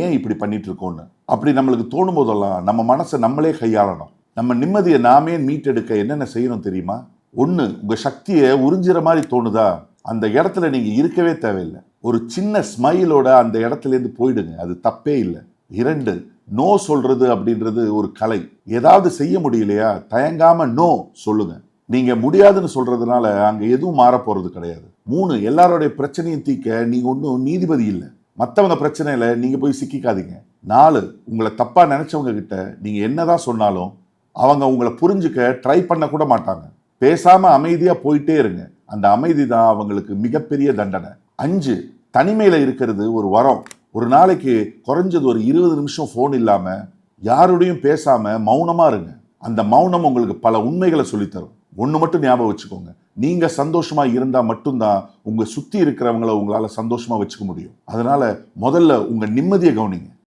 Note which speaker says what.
Speaker 1: ஏன் இப்படி பண்ணிட்டு இருக்கோம்னு. அப்படி நம்மளுக்கு தோணும் போதெல்லாம் நம்ம மனசை நம்மளே கையாளணும். நம்ம நிம்மதியை நாமே மீட்டெடுக்க என்னென்ன செய்யணும் தெரியுமா? ஒன்று, உங்க சக்தியை உறிஞ்சிற மாதிரி தோணுதா, அந்த இடத்துல நீங்க இருக்கவே தேவையில்லை. ஒரு சின்ன ஸ்மைலோட அந்த இடத்துல இருந்து போயிடுங்க, அது தப்பே இல்லை. 2, நோ சொல்றது அப்படின்றது ஒரு கலை. ஏதாவது செய்ய முடியலையா, தயங்காம நோ சொல்லுங்க. நீங்க முடியாதுன்னு சொல்றதுனால அங்க எதுவும் மாற போறது கிடையாது. 3, எல்லாரோடைய பிரச்சனையும் தீர்க்க நீங்க ஒன்றும் நீதிபதி இல்லை. மற்றவங்க பிரச்சனையில நீங்க போய் சிக்கிக்காதீங்க. 4, உங்களை தப்பா நினைச்சவங்க கிட்ட நீங்க என்னதான் சொன்னாலும் அவங்க உங்களை புரிஞ்சுக்க ட்ரை பண்ண கூட மாட்டாங்க. பேசாம அமைதியா போயிட்டே இருங்க. அந்த அமைதி தான் அவங்களுக்கு மிகப்பெரிய தண்டனை. 5, தனிமையில இருக்கிறது ஒரு வரம். ஒரு நாளைக்கு குறைஞ்சது ஒரு 20 நிமிஷம் போன் இல்லாம யாரோடையும் பேசாம மௌனமா இருங்க. அந்த மௌனம் உங்களுக்கு பல உண்மைகளை சொல்லித்தரும். ஒண்ணு மட்டும் ஞாபகம் வச்சுக்கோங்க, நீங்க சந்தோஷமா இருந்தா மட்டும்தான் உங்க சுத்தி இருக்கிறவங்களை உங்களால சந்தோஷமா வச்சுக்க முடியும். அதனால முதல்ல உங்க நிம்மதியை கவனிங்க.